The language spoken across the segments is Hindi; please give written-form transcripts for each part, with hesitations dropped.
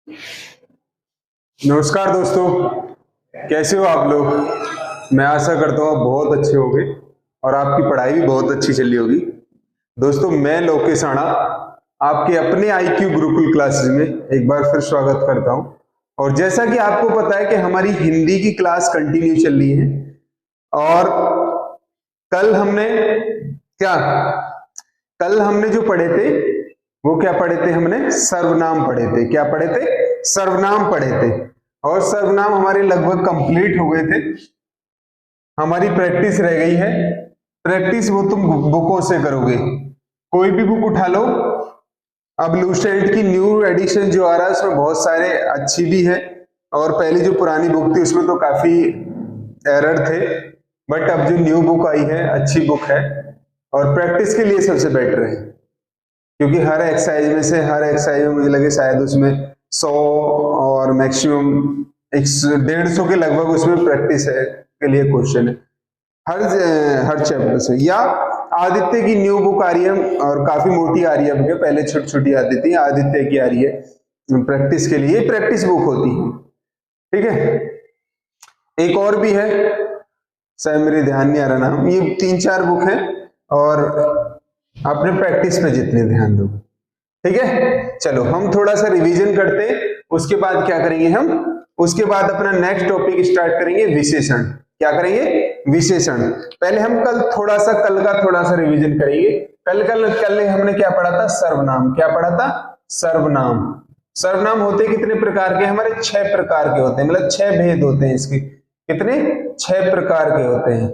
नमस्कार दोस्तों, कैसे हो आप लोग। मैं आशा करता हूँ आप बहुत अच्छे होंगे और आपकी पढ़ाई भी बहुत अच्छी चल रही होगी। दोस्तों, मैं लोकेश आना आपके अपने IQ गुरुकुल क्लासेस में एक बार फिर स्वागत करता हूँ। और जैसा कि आपको पता है कि हमारी हिंदी की क्लास कंटिन्यू चल रही है और कल हमने क्या कल हमने जो पढ़े थे वो क्या पढ़े थे, हमने सर्वनाम पढ़े थे। क्या पढ़े थे? सर्वनाम पढ़े थे। और सर्वनाम हमारे लगभग कंप्लीट हो गए थे। हमारी प्रैक्टिस रह गई है। प्रैक्टिस वो तुम बुकों से करोगे। कोई भी बुक उठा लो। अब लूसेंट की न्यू एडिशन जो आ रहा है उसमें बहुत सारे अच्छी भी है और पहली जो पुरानी बुक थी उसमें तो काफी एरर थे, बट अब जो न्यू बुक आई है अच्छी बुक है और प्रैक्टिस के लिए सबसे बेटर है, क्योंकि हर एक्सरसाइज में मुझे लगे शायद उसमें 100 और मैक्सिमम 150 के लगभग उसमें प्रैक्टिस है के लिए क्वेश्चन है हर चैप्टर से। या आदित्य की न्यू बुक आ रही है और काफी मोटी आ रही है, पहले छोटी छोटी आती थी, आदित्य की आ रही है प्रैक्टिस के लिए। प्रैक्टिस बुक होती है, ठीक है। एक और भी है, शायद मेरे ध्यान नहीं आ रहा नाम। ये 3-4 बुक है और अपने प्रैक्टिस पे जितने ध्यान दोगे, ठीक है। चलो हम थोड़ा सा रिवीजन करते हैं, उसके बाद क्या करेंगे हम, उसके बाद अपना नेक्स्ट टॉपिक स्टार्ट करेंगे, विशेषण। क्या करेंगे? विशेषण। पहले हम कल का थोड़ा सा रिवीजन करेंगे। कल हमने क्या पढ़ा था? सर्वनाम। क्या पढ़ा था? सर्वनाम। सर्वनाम होते कितने प्रकार के? हमारे 6 प्रकार के होते हैं, मतलब 6 भेद होते हैं इसके। कितने? 6 प्रकार के होते हैं।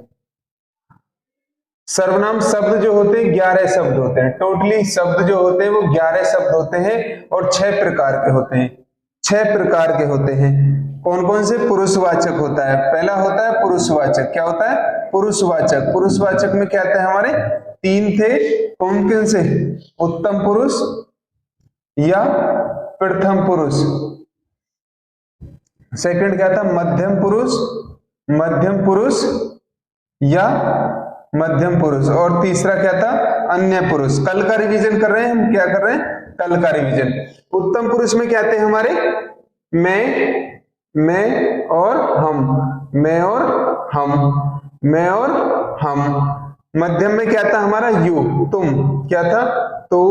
सर्वनाम शब्द जो होते हैं 11 शब्द होते हैं। टोटली शब्द जो होते हैं वो 11 शब्द होते हैं और 6 प्रकार के होते हैं। 6 प्रकार के होते हैं। कौन कौन से? पुरुषवाचक होता है। पहला होता है पुरुषवाचक। क्या होता है? पुरुषवाचक। पुरुषवाचक में क्या आता है? हमारे 3 थे। कौन कौन से? उत्तम पुरुष या प्रथम पुरुष। सेकंड क्या था? मध्यम पुरुष, मध्यम पुरुष या मध्यम पुरुष। और तीसरा क्या था? अन्य पुरुष। कल का रिवीजन कर रहे हैं हम। क्या कर रहे हैं? कल का रिवीजन। उत्तम पुरुष में क्या आते हैं हमारे? मैं और हम, मैं और हम, मैं और हम। मध्यम में क्या था हमारा? यू, तुम। क्या था? तो,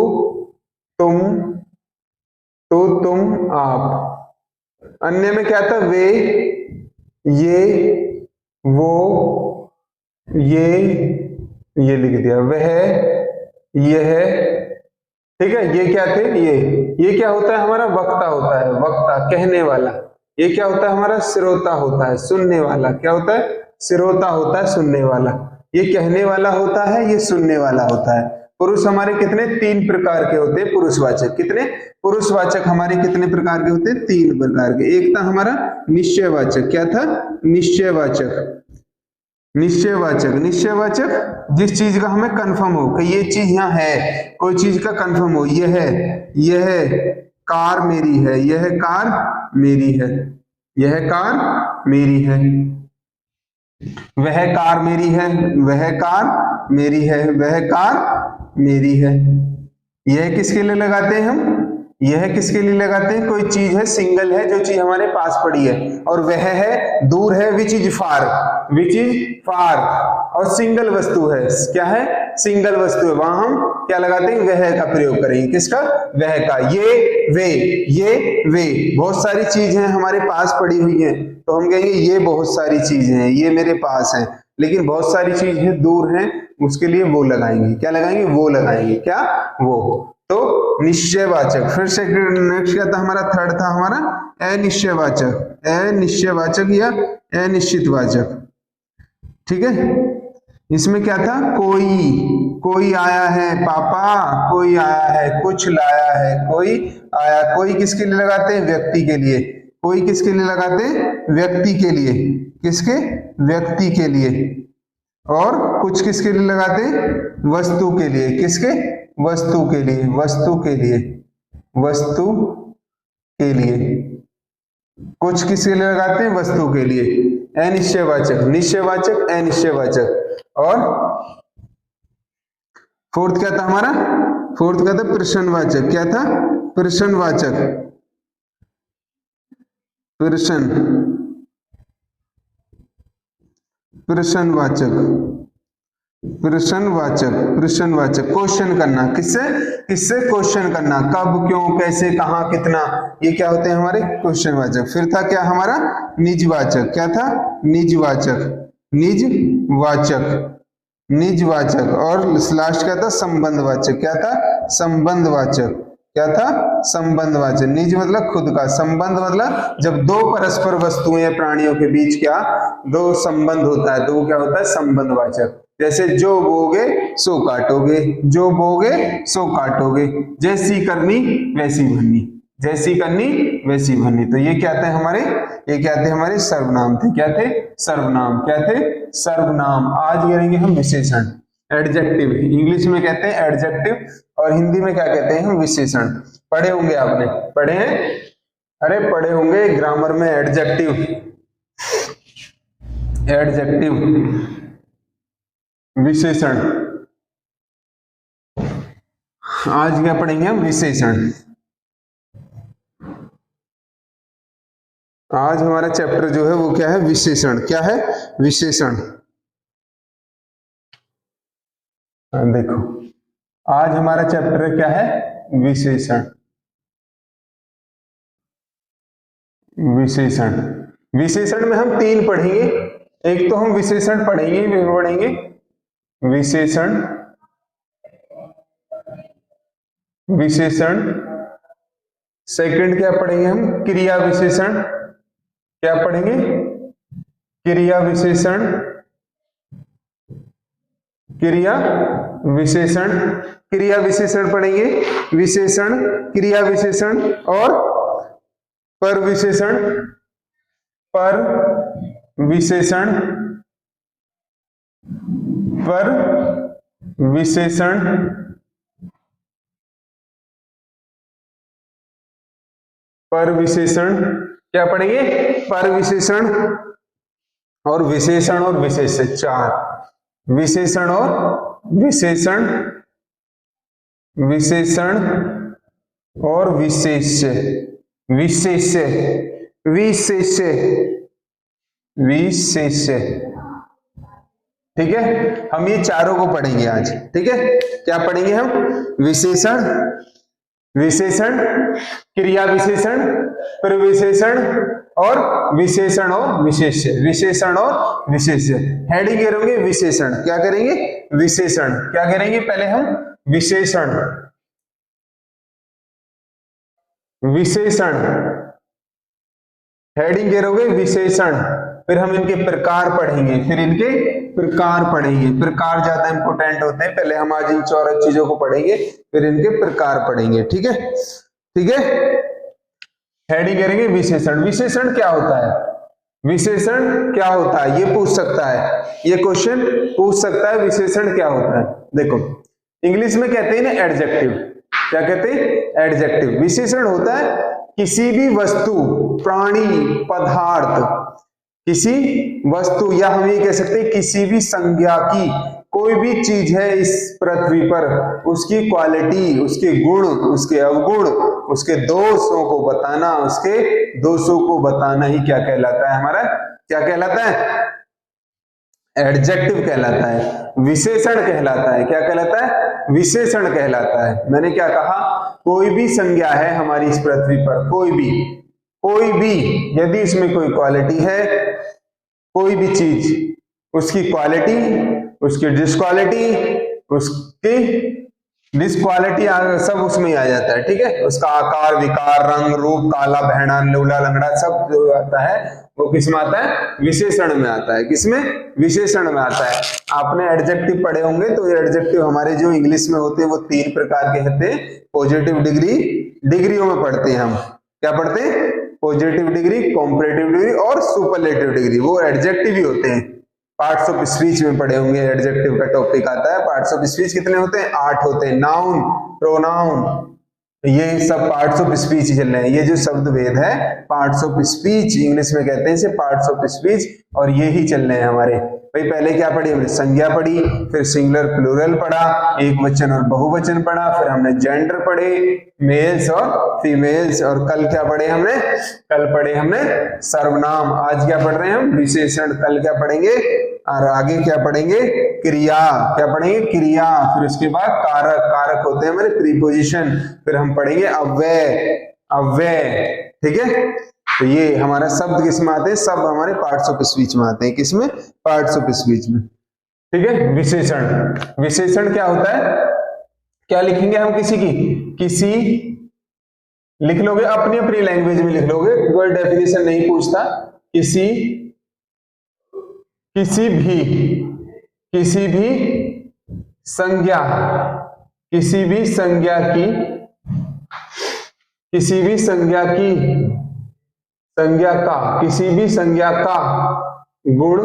तुम, तो, तुम, आप। अन्य में क्या था? वे, ये, वो, ये लिख दिया, वह, यह, ठीक है। ये क्या थे? ये क्या होता है हमारा? वक्ता होता है। वक्ता, कहने वाला। ये क्या होता है हमारा? श्रोता होता है, सुनने वाला। क्या होता है? श्रोता होता है, सुनने वाला। ये कहने वाला होता है, ये सुनने वाला होता है। पुरुष हमारे कितने? 3 प्रकार के होते हैं पुरुषवाचक। कितने? पुरुषवाचक हमारे कितने प्रकार के होते हैं? 3 प्रकार के। एक था हमारा निश्चयवाचक। क्या था? निश्चयवाचक। निश्चयवाचक, निश्चयवाचक जिस चीज का हमें कंफर्म हो कि ये चीज यहाँ है, कोई चीज का कंफर्म हो, यह कार मेरी है, यह कार मेरी है, यह कार मेरी है, वह कार मेरी है, वह कार मेरी है, वह कार मेरी है। यह किसके लिए लगाते हैं हम? यह किसके लिए लगाते हैं? कोई चीज है, सिंगल है, जो चीज हमारे पास पड़ी है, और वह है, दूर है, which is far, which is far. और सिंगल वस्तु है। क्या है? सिंगल वस्तु है, वहां हम क्या लगाते हैं? वह का प्रयोग करेंगे। किसका? वह का। ये वे बहुत सारी चीजें हमारे पास पड़ी हुई हैं, तो हम कहेंगे ये बहुत सारी चीजें हैं, ये मेरे पास है। लेकिन बहुत सारी चीजें दूर हैं, उसके लिए वो लगाएंगे। क्या लगाएंगे? वो लगाएंगे। क्या? वो। तो निश्चयवाचक। फिर से नेक्स्ट क्या था हमारा? थर्ड था हमारा अनिश्चयवाचक। अनिश्चयवाचक या अनिश्चितवाचक, ठीक है। इसमें क्या था? कोई आया है पापा, कोई आया है, कुछ लाया है, कोई आया। कोई किसके लिए लगाते हैं? व्यक्ति के लिए। कोई किसके लिए लगाते हैं? व्यक्ति के लिए। किसके? व्यक्ति के लिए। और कुछ किसके लिए लगाते हैं? वस्तु के लिए। किसके? वस्तु के लिए। वस्तु के लिए। वस्तु के लिए। कुछ किसके लिए लगाते हैं? वस्तु के लिए। अनिश्चयवाचक, निश्चयवाचक, अनिश्चयवाचक। और फोर्थ क्या था हमारा? फोर्थ क्या था? प्रश्नवाचक। क्या था? प्रश्नवाचक। प्रश्न, प्रश्नवाचक, प्रश्नवाचक, प्रश्नवाचक, क्वेश्चन करना, किससे, किससे क्वेश्चन करना, कब, क्यों, कैसे, कहां, कितना, ये क्या होते हैं हमारे क्वेश्चनवाचक। फिर था क्या हमारा निजवाचक, क्या था निजवाचक, निजवाचक, निजवाचक, और लास्ट क्या था संबंधवाचक, क्या था संबंधवाचक, क्या था संबंधवाचक। निज मतलब खुद का, संबंध मतलब जब दो परस्पर वस्तुएं या प्राणियों के बीच क्या दो संबंध होता है तो वो क्या होता है संबंधवाचक। जैसे जो बोगे सो काटोगे, जो बोगे सो काटोगे, जैसी करनी वैसी भरनी, जैसी करनी वैसी भरनी। तो ये क्या थे हमारे, ये क्या थे हमारे सर्वनाम थे, क्या थे सर्वनाम, क्या थे सर्वनाम। आज करेंगे हम विशेषण, एडजेक्टिव, इंग्लिश में कहते हैं एडजेक्टिव और हिंदी में क्या कहते हैं हम विशेषण। पढ़े होंगे आपने, पढ़े हैं, अरे पढ़े होंगे ग्रामर में एडजेक्टिव, एडजेक्टिव विशेषण। आज क्या पढ़ेंगे हम विशेषण। आज हमारा चैप्टर जो है वो क्या है विशेषण, क्या है विशेषण। देखो आज हमारा चैप्टर क्या है विशेषण, विशेषण। विशेषण में हम तीन पढ़ेंगे, एक तो हम विशेषण पढ़ेंगे, पढ़ेंगे विशेषण, विशेषण। सेकंड क्या पढ़ेंगे हम क्रिया विशेषण, क्या पढ़ेंगे क्रिया विशेषण, क्रिया विशेषण, क्रिया विशेषण पढ़ेंगे, विशेषण, क्रिया विशेषण और पर विशेषण, पर विशेषण, पर विशेषण, पर विशेषण। क्या पढ़ेंगे पर विशेषण और विशेषण और विशेष्य, चार विशेषण और विशेषण, विशेषण और विशेष्य, विशेष्य, विशेष्य, विशेष्य। ठीक है हम ये चारों को पढ़ेंगे आज। ठीक है क्या पढ़ेंगे हम विशेषण, विशेषण, क्रिया विशेषण, प्रविशेषण और विशेषण और विशेष्य, विशेषण और विशेष्य। हेडिंग करेंगे विशेषण, क्या करेंगे विशेषण, क्या करेंगे पहले हम विशेषण, विशेषण, हेडिंग करोगे विशेषण। फिर हम इनके प्रकार पढ़ेंगे, फिर इनके प्रकार पढ़ेंगे, प्रकार ज्यादा इंपोर्टेंट होते हैं। पहले हम आज इन चार चीजों को पढ़ेंगे फिर इनके प्रकार पढ़ेंगे। ठीक है ठीक है हेडिंग करेंगे विशेषण। विशेषण क्या होता है, विशेषण क्या होता है ये पूछ सकता है, ये क्वेश्चन पूछ सकता है विशेषण क्या होता है। देखो इंग्लिश में कहते हैं ना एडजेक्टिव, क्या कहते हैं एडजेक्टिव। विशेषण होता है किसी भी वस्तु, प्राणी, पदार्थ, किसी वस्तु या हम ये कह सकते हैं किसी भी संज्ञा की कोई भी चीज है इस पृथ्वी पर, उसकी क्वालिटी, उसके गुण, उसके अवगुण, उसके दोषों को बताना, उसके दोषों को बताना ही क्या कहलाता है हमारा, क्या कहलाता है एडजेक्टिव कहलाता है, विशेषण कहलाता है। क्या कहलाता है विशेषण कहलाता है। मैंने क्या कहा कोई भी संज्ञा है हमारी इस पृथ्वी पर, कोई भी, कोई भी यदि इसमें कोई क्वालिटी है, कोई भी चीज, उसकी क्वालिटी, उसकी डिसक्वालिटी, उसकी डिसक्वालिटी सब उसमें आ जाता है। ठीक है उसका आकार, विकार, रंग, रूप, काला, बहना, लूला, लंगड़ा सब जो आता है वो किसमें आता है विशेषण में आता है। किसमें विशेषण में आता है। आपने एडजेक्टिव पढ़े होंगे तो ये एडजेक्टिव हमारे जो इंग्लिश में होते हैं वो तीन प्रकार के होते हैं। पॉजिटिव डिग्री, डिग्रियों में पढ़ते हैं हम, क्या पढ़ते हैं पॉजिटिव डिग्री, कॉम्परेटिव डिग्री और सुपरलेटिव डिग्री, वो एडजेक्टिव ही होते हैं। पार्ट्स ऑफ स्पीच में पढ़े होंगे, एडजेक्टिव का टॉपिक आता है। पार्ट्स ऑफ स्पीच कितने होते हैं 8 होते हैं। नाउन, प्रोनाउन, ये सब पार्ट्स ऑफ स्पीच चल रहे हैं। ये जो शब्द भेद है पार्ट्स ऑफ स्पीच इंग्लिश में कहते हैं इसे पार्ट्स ऑफ स्पीच, और ये ही चल रहे हैं हमारे भाई पहले क्या पढ़ी हमने, संज्ञा पढ़ी, फिर सिंगुलर प्लूरल पढ़ा, एक वचन और बहुवचन पढ़ा, फिर हमने जेंडर पढ़े, मेल्स और फीमेल्स, और कल क्या पढ़े हमने, कल पढ़े हमने सर्वनाम। आज क्या पढ़ रहे हैं हम, विशेषण। कल क्या पढ़ेंगे, और आगे क्या पढ़ेंगे, क्रिया। क्या पढ़ेंगे, क्रिया। फिर उसके बाद कारक, कारक होते हैं हमारे प्रीपोजिशन। फिर हम पढ़ेंगे अव्यय, अव्यय। ठीक है, तो ये हमारा शब्द किसमें आते हैं, सब हमारे पार्ट्स ऑफ स्पीच में आते हैं। किसमें, पार्ट्स ऑफ स्पीच में। ठीक है, विशेषण। विशेषण क्या होता है, क्या लिखेंगे हम, किसी की, किसी लिख लोगे, अपनी अपनी लैंग्वेज में लिख लोगे, कोई डेफिनेशन नहीं पूछता। किसी, किसी भी संज्ञा, किसी भी संज्ञा की, किसी भी संज्ञा की, संज्ञा का, किसी भी संज्ञा का गुण,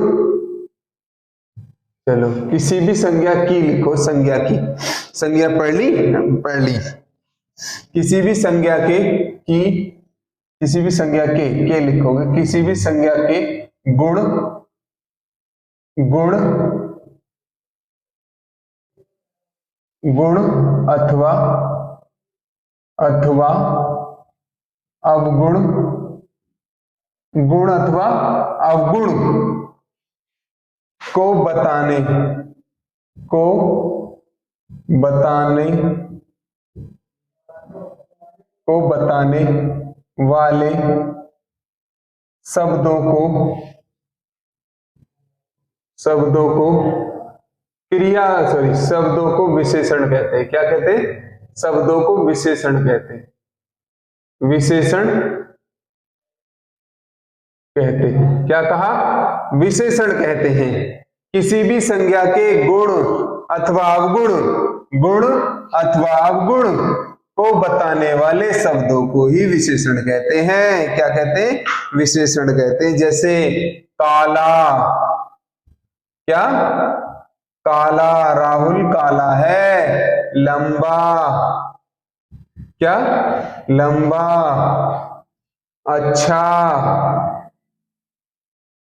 चलो किसी भी संज्ञा की लिखो, संज्ञा की, संज्ञा पढ़ ली, पढ़ ली। किसी भी संज्ञा के की, किसी भी संज्ञा के लिखोगे, किसी भी संज्ञा के गुण, गुण, गुण अथवा, अथवा अवगुण, गुण अथवा अवगुण को बताने, को बताने, को बताने वाले शब्दों को, शब्दों को क्रिया, सॉरी, शब्दों को विशेषण कहते हैं। क्या कहते हैं, शब्दों को विशेषण कहते हैं, विशेषण कहते हैं। क्या कहा, विशेषण कहते हैं। किसी भी संज्ञा के गुण अथवा अवगुण, गुण अथवा अवगुण को बताने वाले शब्दों को ही विशेषण कहते हैं। क्या कहते हैं, विशेषण कहते हैं। जैसे काला, क्या, काला, राहुल काला है। लंबा, क्या, लंबा। अच्छा,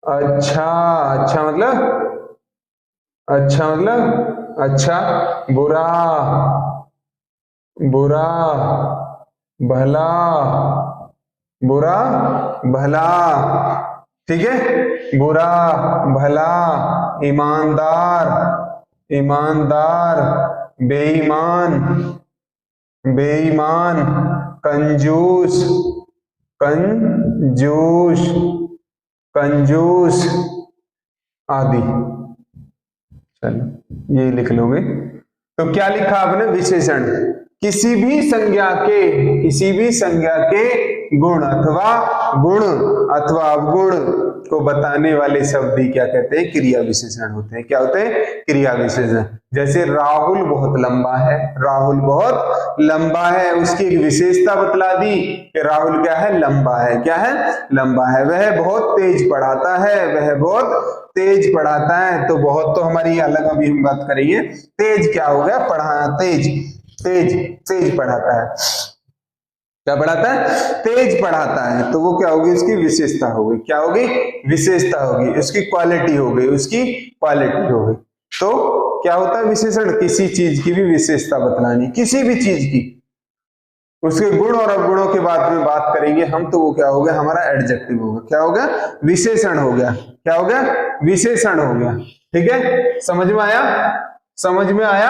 अच्छा, अच्छा मतलब, अच्छा मतलब अच्छा। बुरा, बुरा, भला, बुरा भला। ठीक है, बुरा भला। ईमानदार, ईमानदार। बेईमान, बेईमान। कंजूस, कंजूस, कंजूस आदि। चलो ये लिख लोगे। तो क्या लिखा आपने, विशेषण। किसी भी संज्ञा के, किसी भी संज्ञा के गुण अथवा, गुण अथवा अवगुण को बताने वाले शब्द ही क्या कहते हैं, क्रिया विशेषण होते हैं। क्या होते हैं, क्रिया विशेषण। जैसे राहुल बहुत लंबा है, राहुल बहुत लंबा है, उसकी एक विशेषता बतला दी कि राहुल क्या है, लंबा है। क्या है, लंबा है। वह बहुत तेज पढ़ाता है, वह बहुत तेज पढ़ाता है। तो बहुत तो हमारी अलग अभी हम बात करेंगे। तेज क्या हो गया, पढ़ा, तेज, तेज, तेज पढ़ाता है। क्या पढ़ाता है, तेज पढ़ाता है। तो वो क्या होगी, उसकी विशेषता होगी। क्या होगी, विशेषता होगी, उसकी क्वालिटी हो गई, उसकी क्वालिटी हो गई। तो क्या होता है विशेषण, किसी चीज की भी विशेषता बतलानी, किसी भी चीज की, उसके गुण और अवगुणों के बाद में बात करेंगे हम, तो वो क्या हो गया, हमारा एडजेक्टिव होगा। क्या हो गया, विशेषण हो गया। क्या हो गया, विशेषण हो गया। ठीक है, समझ में आया, समझ में आया।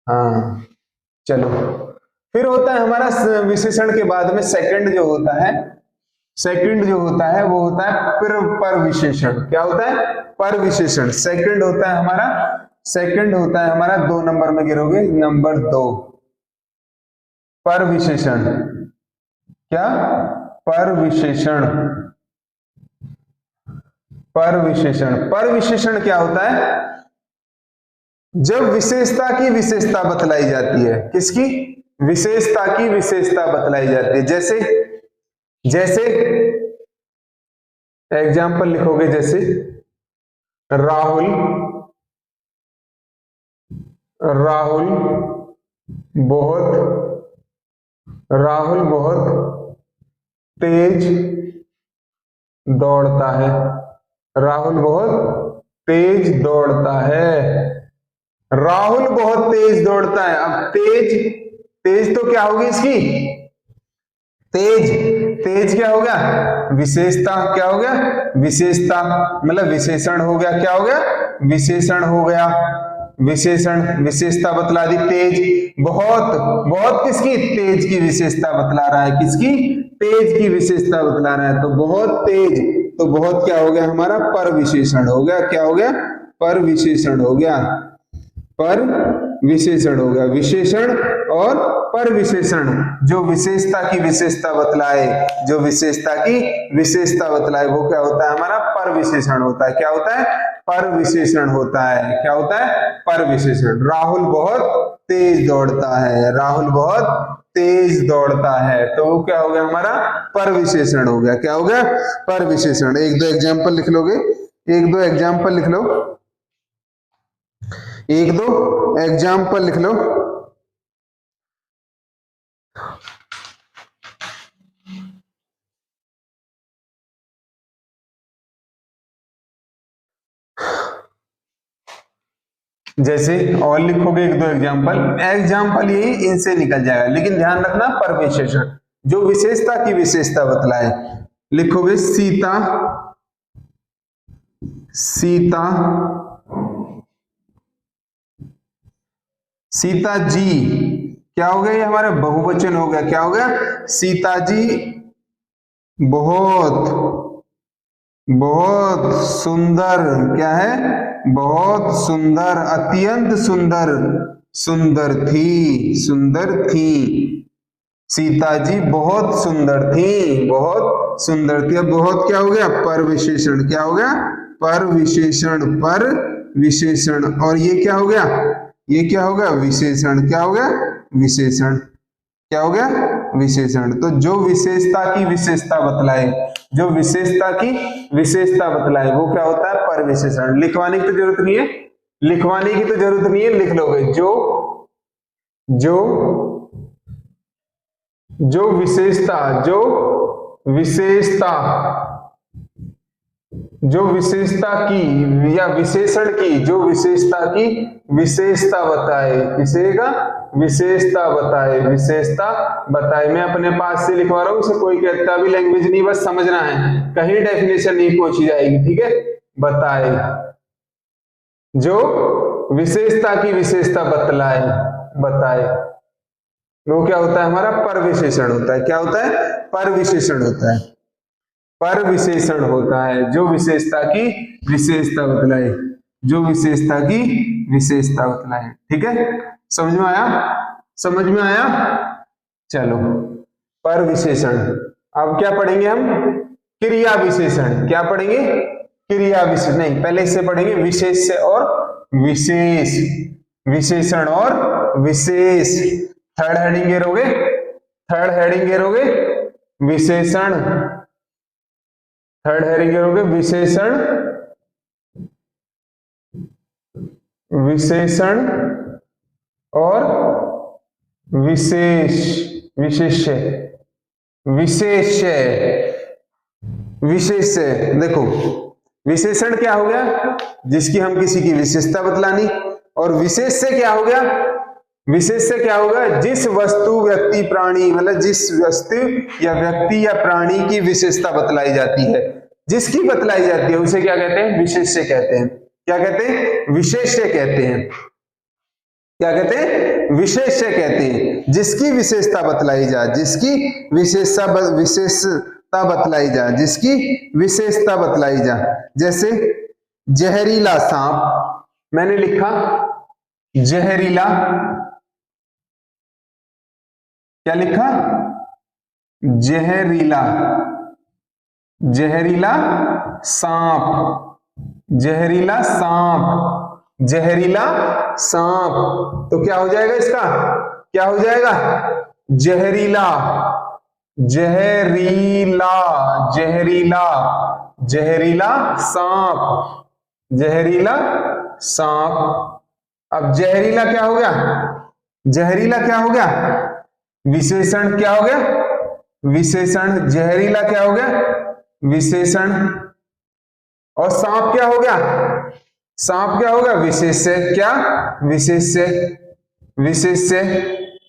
हाँ, चलो फिर होता है हमारा विशेषण के बाद में सेकंड जो होता है, सेकंड जो होता है वो होता है पर विशेषण। क्या होता है, पर विशेषण। सेकंड होता है हमारा, सेकंड होता है हमारा, 2 नंबर में गिरोगे, नंबर 2, पर विशेषण। क्या, पर विशेषण, पर विशेषण। पर विशेषण क्या होता है, जब विशेषता की विशेषता बतलाई जाती है। किसकी, विशेषता की विशेषता बतलाई जाती है। जैसे, जैसे एग्जाम्पल लिखोगे, जैसे राहुल, राहुल बहुत, राहुल बहुत तेज दौड़ता है। राहुल बहुत तेज दौड़ता है। राहुल बहुत तेज दौड़ता है। अब तेज, तेज तो क्या होगी इसकी, तेज, तेज क्या हो गया, विशेषता, क्या हो गया, विशेषता, मतलब विशेषण हो गया, क्या हो गया, विशेषण हो गया, विशेषण, विशेषता बतला दी। तेज, बहुत, बहुत किसकी, तेज की विशेषता बतला रहा है, किसकी, तेज की विशेषता बतला रहा है। तो बहुत तेज, तो बहुत क्या हो गया हमारा, पर विशेषण हो गया, क्या हो गया, पर विशेषण हो गया, पर विशेषण हो गया। विशेषण और पर विशेषण, जो विशेषता की विशेषता बतलाए, जो विशेषता की विशेषता बतलाए, वो क्या होता है हमारा, पर विशेषण होता है। क्या होता है, पर विशेषण होता है। क्या होता है, पर विशेषण। राहुल बहुत तेज दौड़ता है, राहुल बहुत तेज दौड़ता है, तो वो क्या हो गया हमारा, पर विशेषण हो गया। क्या हो गया, पर विशेषण। एक दो एग्जाम्पल लिख लोगे, एक दो एग्जाम्पल लिख लो, एक दो एग्जाम्पल लिख लो। जैसे और लिखोगे एक दो एग्जाम्पल, एग्जाम्पल यही इनसे निकल जाएगा, लेकिन ध्यान रखना पर विशेषण, जो विशेषता की विशेषता बतलाए। लिखोगे सीता, सीता, सीता जी, क्या हो गया, ये हमारा बहुवचन हो गया। क्या हो गया, सीता जी बहुत, बहुत सुंदर, क्या है, बहुत सुंदर, अत्यंत सुंदर, सुंदर थी, सुंदर थी। सीता जी बहुत सुंदर थी, बहुत सुंदर थी। अब बहुत क्या हो गया, पर विशेषण, क्या हो गया, पर विशेषण, पर विशेषण। और ये क्या हो गया, ये क्या हो गया, विशेषण। क्या हो गया, विशेषण, क्या हो गया, विशेषण। तो जो विशेषता की विशेषता बतलाए, जो विशेषता की विशेषता बतलाए, वो क्या होता है, पर विशेषण। लिखवाने की तो जरूरत नहीं है, लिखवाने की तो जरूरत नहीं है, लिख लोगे। जो, जो, जो विशेषता, जो विशेषता, जो विशेषता की या विशेषण की, जो विशेषता की विशेषता बताए, किसे का, विशेषता बताए, विशेषता बताए। मैं अपने पास से लिखवा रहा हूं, इसे कोई कहता भी लैंग्वेज नहीं, बस समझना है, कहीं डेफिनेशन नहीं पहुंची जाएगी, ठीक है। बताए, जो विशेषता की विशेषता बतलाए, बताए, वो क्या होता है हमारा, पर विशेषण होता है। क्या होता है, पर विशेषण होता है, पर विशेषण होता है। जो विशेषता की विशेषता बतलाए, जो विशेषता की विशेषता बतलाए, ठीक है। समझ में आया, समझ में आया, चलो। पर विशेषण। अब क्या पढ़ेंगे हम, क्रिया विशेषण। क्या पढ़ेंगे, क्रिया विशेषण नहीं, पहले इससे पढ़ेंगे विशेष और विशेष, विशेषण और विशेष। थर्ड हेडिंग घेरोगे, थर्ड हेडिंग घेरोगे विशेषण, थर्ड हेडिंग घेरोगे विशेषण, विशेषण और विशेष, विशेष्य, विशेष्य, विशेष्य। देखो विशेषण क्या हो गया, जिसकी हम किसी की विशेषता बतलानी, और विशेष से क्या हो गया, विशेष से क्या होगा, जिस वस्तु, व्यक्ति, प्राणी, मतलब जिस वस्तु या व्यक्ति या प्राणी की विशेषता बतलाई जाती है, जिसकी बतलाई जाती है, उसे क्या कहते हैं, विशेष्य कहते हैं। क्या कहते हैं, विशेष्य कहते हैं। क्या कहते हैं, विशेष्य कहते हैं। जिसकी विशेषता बतलाई जा, जिसकी विशेषता बतलाई जा, जिसकी विशेषता बतलाई जा। जैसे जहरीला सांप, मैंने लिखा जहरीला, क्या लिखा, जहरीला, जहरीला सांप, जहरीला सांप, जहरीला सांप। तो क्या हो जाएगा इसका, क्या हो जाएगा, जहरीला, जहरीला, जहरीला, जहरीला सांप, जहरीला सांप। अब जहरीला क्या हो गया, जहरीला क्या हो गया, विशेषण। क्या हो गया, विशेषण। जहरीला क्या हो गया, विशेषण। और सांप क्या हो गया, सांप क्या होगा? विशेष्य। क्या? विशेष्य। विशेष्य।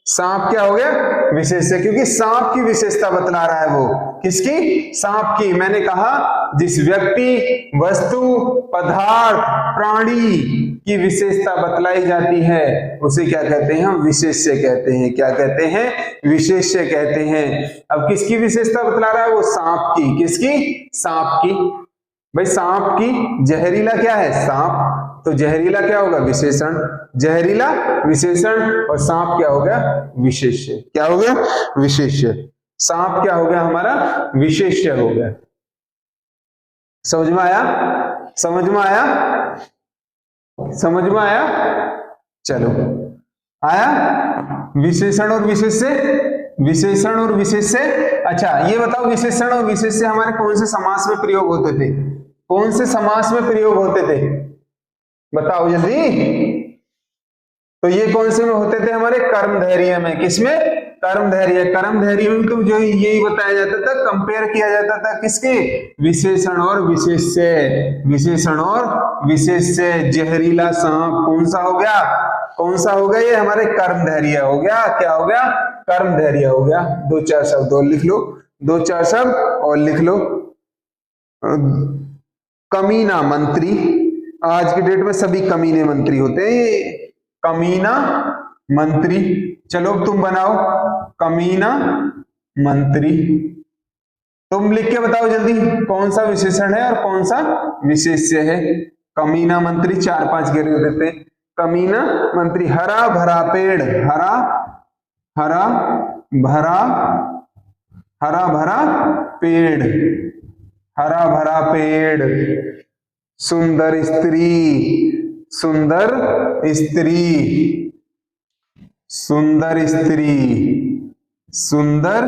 सांप क्या हो गया? विशेष्य, क्योंकि सांप की विशेषता बतला रहा है वो। किसकी? सांप की। मैंने कहा जिस व्यक्ति, वस्तु, पदार्थ, प्राणी की विशेषता बतलाई जाती है उसे क्या कहते हैं? हम विशेष्य कहते हैं। क्या कहते हैं? विशेष्य कहते हैं। अब किसकी विशेषता बतला रहा है वो? सांप की। किसकी? सांप की। भाई सांप की जहरीला क्या है? सांप। तो जहरीला क्या होगा? विशेषण। जहरीला विशेषण, और सांप क्या हो गया? विशेष्य। क्या हो गया? विशेष्य। सांप क्या हो गया हमारा? विशेष्य हो गया। समझ में आया? समझ में आया? समझ में आया? चलो, आया? विशेषण और विशेष्य। विशेषण और विशेष्य। अच्छा ये बताओ, विशेषण और विशेष्य हमारे कौन से समास में प्रयोग होते थे? कौन से समास में प्रयोग होते थे? बताओ जल्दी। तो ये कौन से में होते थे? हमारे कर्मधारय में। किसमें? कर्मधारय। कर्मधारय में तो जो यही बताया जाता था, कंपेयर किया जाता था किसके? विशेषण और विशेष्य। विशेषण और विशेष्य। जहरीला सांप कौन सा हो गया? कौन सा हो गया? ये हमारे कर्मधारय हो गया। क्या हो गया? कर्मधारय हो गया। दो चार शब्द और लिख लो। दो चार शब्द और लिख लो। कमीना मंत्री। आज की डेट में सभी कमीने मंत्री होते हैं। कमीना मंत्री। चलो तुम बनाओ कमीना मंत्री। तुम लिख के बताओ जल्दी कौन सा विशेषण है और कौन सा विशेष्य है। कमीना मंत्री 4-5 घेरे देते। कमीना मंत्री। हरा भरा पेड़। हरा हरा भरा, हरा भरा पेड़। हरा भरा पेड़। सुंदर स्त्री। सुंदर स्त्री। सुंदर स्त्री। सुंदर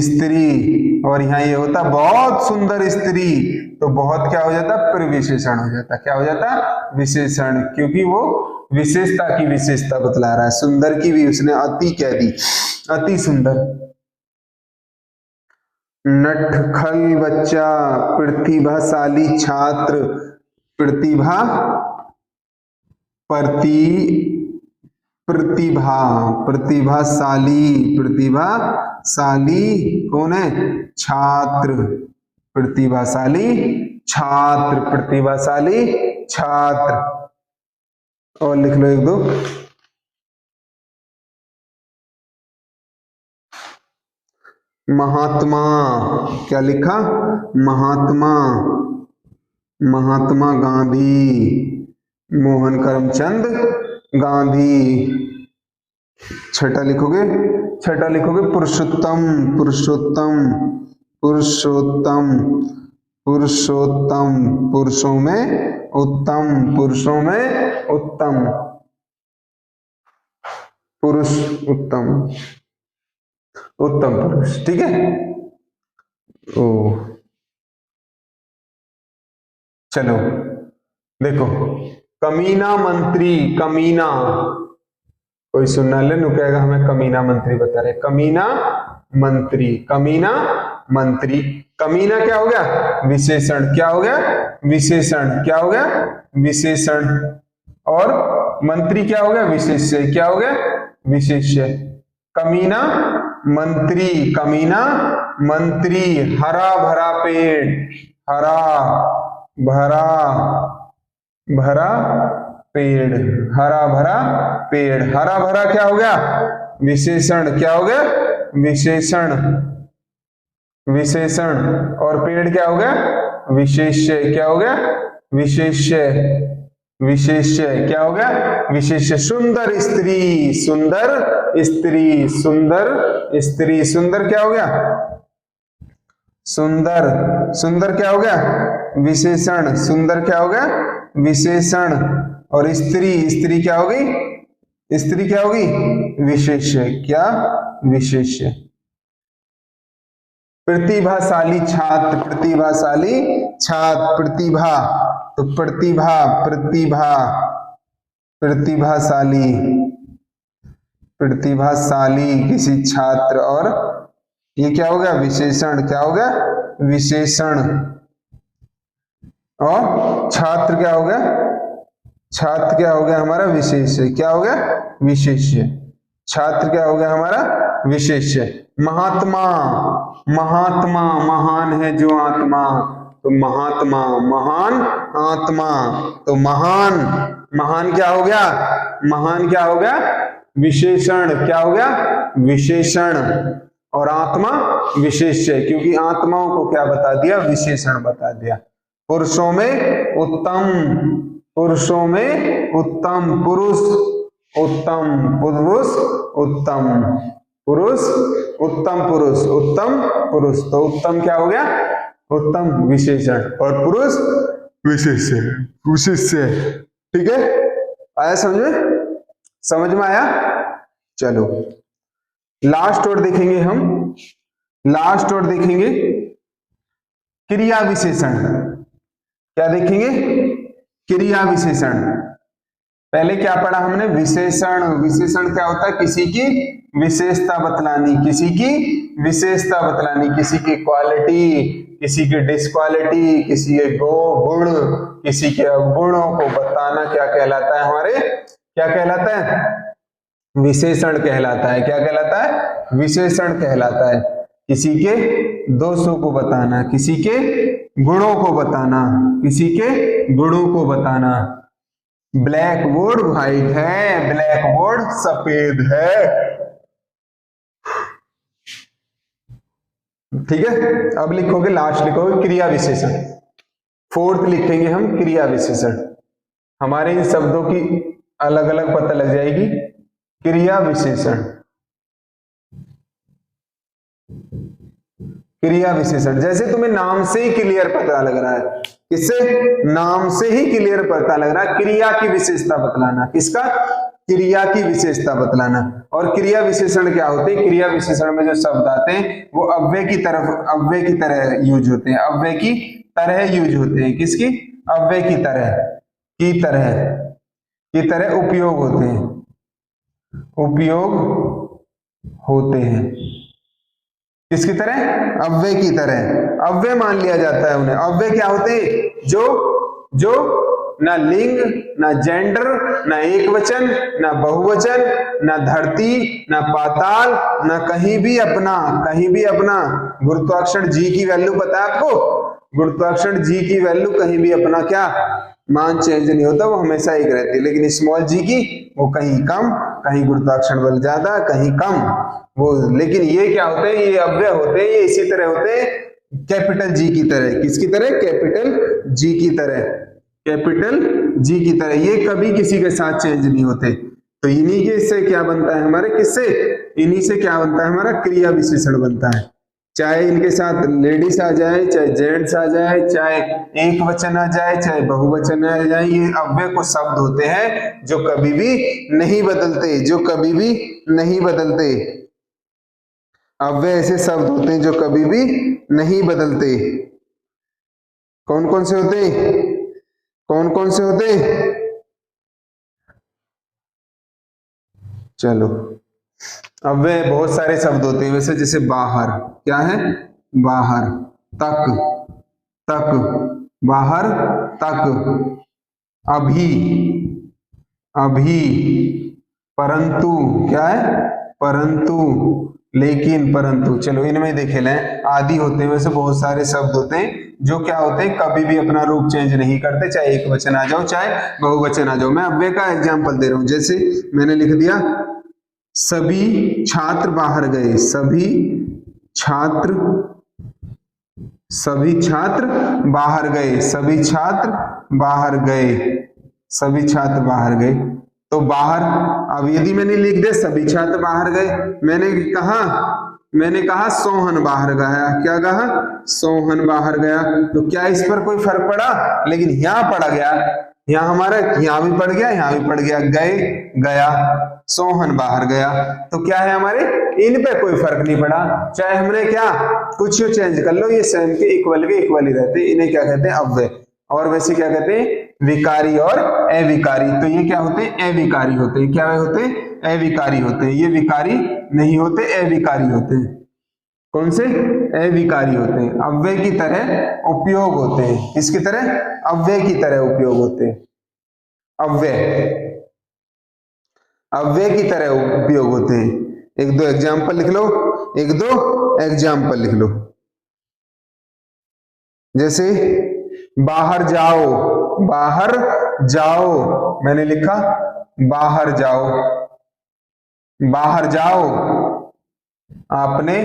स्त्री। और यहां ये होता बहुत सुंदर स्त्री, तो बहुत क्या हो जाता? प्रविशेषण हो जाता। क्या हो जाता? विशेषण, क्योंकि वो विशेषता की विशेषता बतला रहा है। सुंदर की भी उसने अति कह दी। अति सुंदर। नटखल बच्चा। प्रतिभाशाली छात्र। प्रतिभा प्रतिभा प्रतिभाशाली। प्रतिभाशाली कौन है? छात्र। प्रतिभाशाली छात्र। प्रतिभाशाली छात्र। और लिख लो एक दो। महात्मा। क्या लिखा? महात्मा। महात्मा गांधी। मोहन करमचंद गांधी। छठा लिखोगे? छठा लिखोगे पुरुषोत्तम। पुरुषोत्तम। पुरुषोत्तम। पुरुषोत्तम। पुरुषों में उत्तम। पुरुषों में उत्तम। पुरुष उत्तम। उत्तम पुरुष। ठीक है। ओ चलो देखो, कमीना मंत्री। कमीना, कोई सुनना ले नु कहेगा हमें कमीना मंत्री बता रहे। कमीना मंत्री। कमीना मंत्री। कमीना क्या हो गया? विशेषण। क्या हो गया? विशेषण। क्या हो गया? विशेषण। और मंत्री क्या हो गया? विशेष्य। क्या हो गया? विशेष्य। कमीना मंत्री। कमीना मंत्री। हरा भरा पेड़। हरा भरा भरा पेड़। हरा भरा पेड़। हरा भरा क्या हो गया? विशेषण। क्या हो गया? विशेषण। विशेषण। और पेड़ क्या हो गया? विशेष्य। क्या हो गया? विशेष्य। विशेष्य। क्या हो गया? विशेष्य। सुंदर स्त्री। सुंदर स्त्री। सुंदर स्त्री। सुंदर क्या हो गया? सुंदर। सुंदर क्या हो गया? विशेषण। सुंदर क्या हो गया? विशेषण। और स्त्री। स्त्री क्या हो गई? स्त्री क्या होगी? विशेष्य। क्या? विशेष्य। प्रतिभाशाली छात्र। प्रतिभाशाली छात्र। प्रतिभा, तो प्रतिभा। प्रतिभा। प्रतिभाशाली। प्रतिभाशाली किसी छात्र। और ये क्या हो गया? विशेषण। क्या हो गया? विशेषण। और छात्र क्या हो गया? छात्र क्या हो गया हमारा विशेष्य, क्या हो गया विशेष्य, छात्र क्या हो गया हमारा विशेष्य। महात्मा, महात्मा महान है जो आत्मा, तो महात्मा, महान आत्मा, तो महान, महान क्या हो गया, महान क्या हो गया विशेषण, क्या हो गया विशेषण, और आत्मा विशेष्य, क्योंकि आत्माओं को क्या बता दिया विशेषण बता दिया। पुरुषों में उत्तम, पुरुषों में उत्तम, पुरुष उत्तम, पुरुष उत्तम, पुरुष उत्तम, पुरुष उत्तम, पुरुष, तो उत्तम क्या हो गया उत्तम विशेषण, और पुरुष विशेष्य, विशेष्य। ठीक है, आया समझ में, समझ में आया। चलो लास्ट वर्ड देखेंगे हम, लास्ट वर्ड देखेंगे क्रिया विशेषण। क्या देखेंगे क्रिया विशेषण। पहले क्या पढ़ा हमने विशेषण, विशेषण क्या होता है किसी की विशेषता बतलानी, किसी की विशेषता बतलानी, किसी की क्वालिटी, किसी की डिसक्वालिटी, किसी के गुण, किसी के अवगुणों को बताना क्या कहलाता है हमारे, क्या कहलाता है विशेषण कहलाता है। क्या कहलाता है विशेषण कहलाता है। किसी के दोषों को बताना, किसी के गुणों को बताना, किसी के गुणों को बताना। ब्लैक बोर्ड व्हाइट है, ब्लैक बोर्ड सफेद है। ठीक है, अब लिखोगे लास्ट लिखोगे क्रिया विशेषण, फोर्थ लिखेंगे हम क्रिया विशेषण। हमारे इन शब्दों की अलग अलग पता लग जाएगी। क्रिया विशेषण, क्रिया विशेषण, जैसे तुम्हें नाम से ही क्लियर पता लग रहा है, किससे नाम से ही क्लियर पता लग रहा है, क्रिया की विशेषता बतलाना, किसका क्रिया की विशेषता बतलाना। और क्रिया विशेषण क्या होते हैं, क्रिया विशेषण में जो शब्द आते हैं वो अव्यय की तरफ, अव्यय की तरह यूज होते हैं, अव्यय की तरह यूज होते हैं। किसकी अव्यय की तरह, की तरह, की तरह उपयोग होते हैं, उपयोग होते हैं। किसकी तरह अव्यय की तरह, अव्यय मान लिया जाता है उन्हें। अव्यय क्या होते हैं जो ना लिंग, ना जेंडर, ना एक वचन, ना बहुवचन, ना धरती, ना पाताल, ना कहीं भी अपना गुरुत्वाकर्षण जी की वैल्यू पता है आपको, गुरुत्वाकर्षण जी की वैल्यू कहीं भी अपना क्या मान चेंज नहीं होता, वो हमेशा एक रहती है। लेकिन स्मॉल जी की वो कहीं कम, कहीं गुरुत्वाकर्षण बल ज्यादा, कहीं कम वो। लेकिन ये क्या होते हैं, ये अव्यय होते हैं, ये इसी तरह होते हैं कैपिटल जी की तरह। किसकी तरह कैपिटल जी की तरह, कैपिटल जी की तरह। ये कभी किसी के साथ चेंज नहीं होते। तो इन्हीं के से क्या बनता है हमारे, किससे, इन्हीं से क्या बनता है हमारा क्रिया विशेषण बनता है। चाहे इनके साथ लेडीज आ जाए, चाहे जेंट्स आ जाए, चाहे एक वचन आ जाए, चाहे बहुवचन आ जाए, ये अव्यय को शब्द होते हैं जो कभी भी नहीं बदलते, जो कभी भी नहीं बदलते। अव्यय ऐसे शब्द होते हैं जो कभी भी नहीं बदलते। कौन कौन से होते, कौन कौन से होते, चलो अव्यय बहुत सारे शब्द होते हैं वैसे। जैसे बाहर, क्या है बाहर, तक, तक, बाहर तक, अभी, अभी, परंतु, क्या है परंतु, लेकिन, परंतु। चलो इनमें देखे लें, आदि होते हैं वैसे बहुत सारे शब्द होते हैं जो क्या होते हैं कभी भी अपना रूप चेंज नहीं करते, चाहे एक वचन आ जाओ चाहे बहुवचन आ जाओ। मैं अव्यय का एग्जांपल दे रहा हूं, जैसे मैंने लिख दिया सभी छात्र बाहर गए, सभी छात्र, सभी छात्र बाहर गए, सभी छात्र बाहर गए, सभी छात्र बाहर गए। तो बाहर, अब यदि मैंने लिख दिया सभी छात्र बाहर गए, मैंने कहा सोहन बाहर गया, क्या कहा सोहन बाहर गया, तो क्या इस पर कोई फर्क पड़ा? लेकिन यहां पड़ गया, यहाँ हमारा यहाँ भी पड़ गया, यहाँ भी पड़ गया, गए गया, सोहन बाहर गया। तो क्या है हमारे इन पे कोई फर्क नहीं पड़ा, चाहे हमने क्या कुछ चेंज कर लो, ये सेम के इक्वल ही रहते। इन्हें क्या कहते हैं अव्यय। और वैसे क्या कहते हैं विकारी और अविकारी। तो ये क्या होते हैं अविकारी होते हैं, क्या होते हैं अविकारी होते हैं। ये विकारी नहीं होते, अविकारी होते हैं। कौन से अविकारी होते हैं, अव्यय की तरह उपयोग होते हैं। किसकी तरह? अव्यय की तरह उपयोग होते हैं। अव्यय, अव्यय की तरह उपयोग होते हैं। एक दो एग्जाम्पल लिख लो, एक दो एग्जाम्पल लिख लो। जैसे बाहर जाओ, बाहर जाओ, मैंने लिखा बाहर जाओ, बाहर जाओ। आपने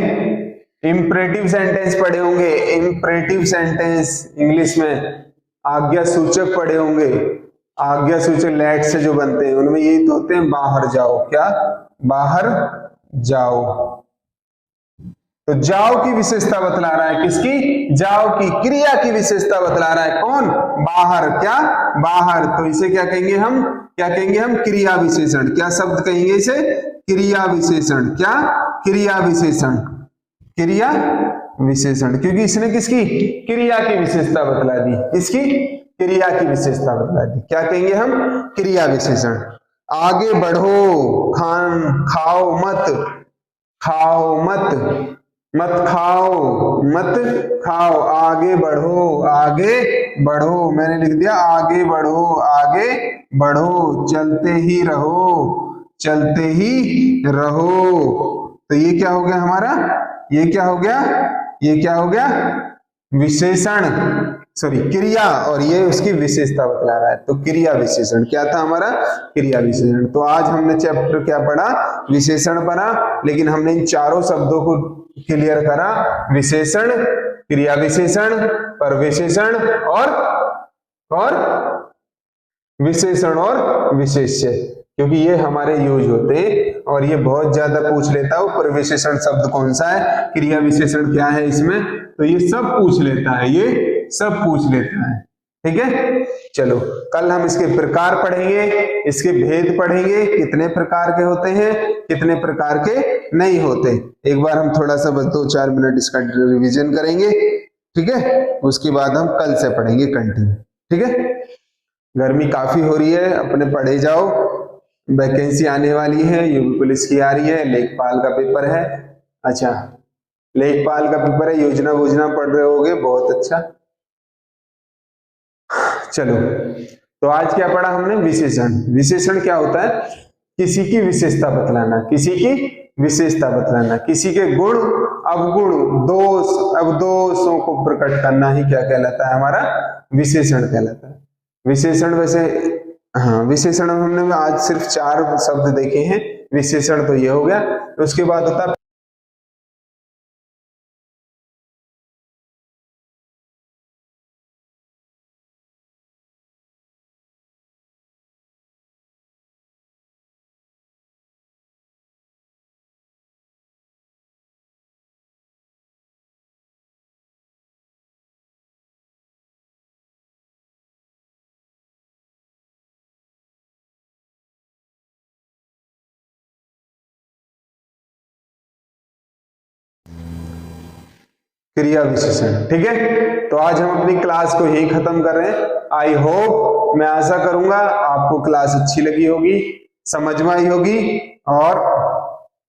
इंपरेटिव सेंटेंस पढ़े होंगे, इंपरेटिव सेंटेंस इंग्लिश में आज्ञा सूचक पढ़े होंगे, आज्ञा सूचक लेट से जो बनते हैं उनमें यही तो होते हैं, बाहर जाओ। क्या? बाहर जाओ। तो जाओ की विशेषता बतला रहा है, किसकी? जाओ की, क्रिया की विशेषता बतला रहा है। कौन? बाहर। क्या? बाहर। तो इसे क्या कहेंगे हम? क्या कहेंगे हम? क्रिया विशेषण। क्या शब्द कहेंगे इसे? क्रिया विशेषण। क्या? क्रिया विशेषण, क्रिया विशेषण, क्योंकि इसने किसकी? क्रिया की विशेषता बतला दी। किसकी? क्रिया की विशेषता बतला दी। क्या कहेंगे हम? क्रिया विशेषण। आगे बढ़ो, खाओ मत, खाओ मत, मत खाओ, मत खाओ। आगे बढ़ो, आगे बढ़ो, मैंने लिख दिया आगे बढ़ो, आगे बढ़ो। चलते ही रहो, चलते ही रहो। तो ये क्या हो गया हमारा? ये क्या हो गया? ये क्या हो गया? विशेषण, सॉरी क्रिया, और ये उसकी विशेषता बतला रहा है। तो क्रिया विशेषण क्या था हमारा? क्रिया विशेषण। तो आज हमने चैप्टर क्या पढ़ा? विशेषण पढ़ा, लेकिन हमने इन चारों शब्दों को क्लियर करा। विशेषण, क्रिया विशेषण, परविशेषण और विशेषण और विशेष्य, क्योंकि ये हमारे यूज होते हैं और ये बहुत ज्यादा पूछ लेता है। परविशेषण शब्द कौन सा है, क्रिया विशेषण क्या है इसमें, तो ये सब पूछ लेता है, ये सब पूछ लेता है। ठीक है, चलो कल हम इसके प्रकार पढ़ेंगे, इसके भेद पढ़ेंगे, कितने प्रकार के होते हैं, कितने प्रकार के नहीं होते। एक बार हम थोड़ा सा बस 2-4 मिनट इसका रिवीजन करेंगे। ठीक है, उसके बाद हम कल से पढ़ेंगे कंटिन्यू। ठीक है, गर्मी काफी हो रही है, अपने पढ़े जाओ। वैकेंसी आने वाली है, यूपी पुलिस की आ रही है, लेखपाल का पेपर है। अच्छा, लेखपाल का पेपर है, योजना वोजना पढ़ रहे होगे, बहुत अच्छा। चलो, तो आज क्या पढ़ा हमने? विशेषण। विशेषण क्या होता है? किसी की विशेषता बतलाना, किसी की विशेषता बतलाना, किसी के गुण, अवगुण, दोष, अवदोषों को प्रकट करना ही क्या कहलाता है? हमारा विशेषण कहलाता है। विशेषण वैसे, हाँ, विशेषण हमने आज सिर्फ 4 शब्द देखे हैं। विशेषण तो ये हो गया, उसके बाद होता है क्रिया विशेषण। ठीक है, तो आज हम अपनी क्लास को यही खत्म कर रहे हैं। आई होप, मैं आशा करूंगा आपको क्लास अच्छी लगी होगी, समझ में आई होगी। और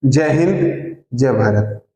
जय हिंद, जय भारत।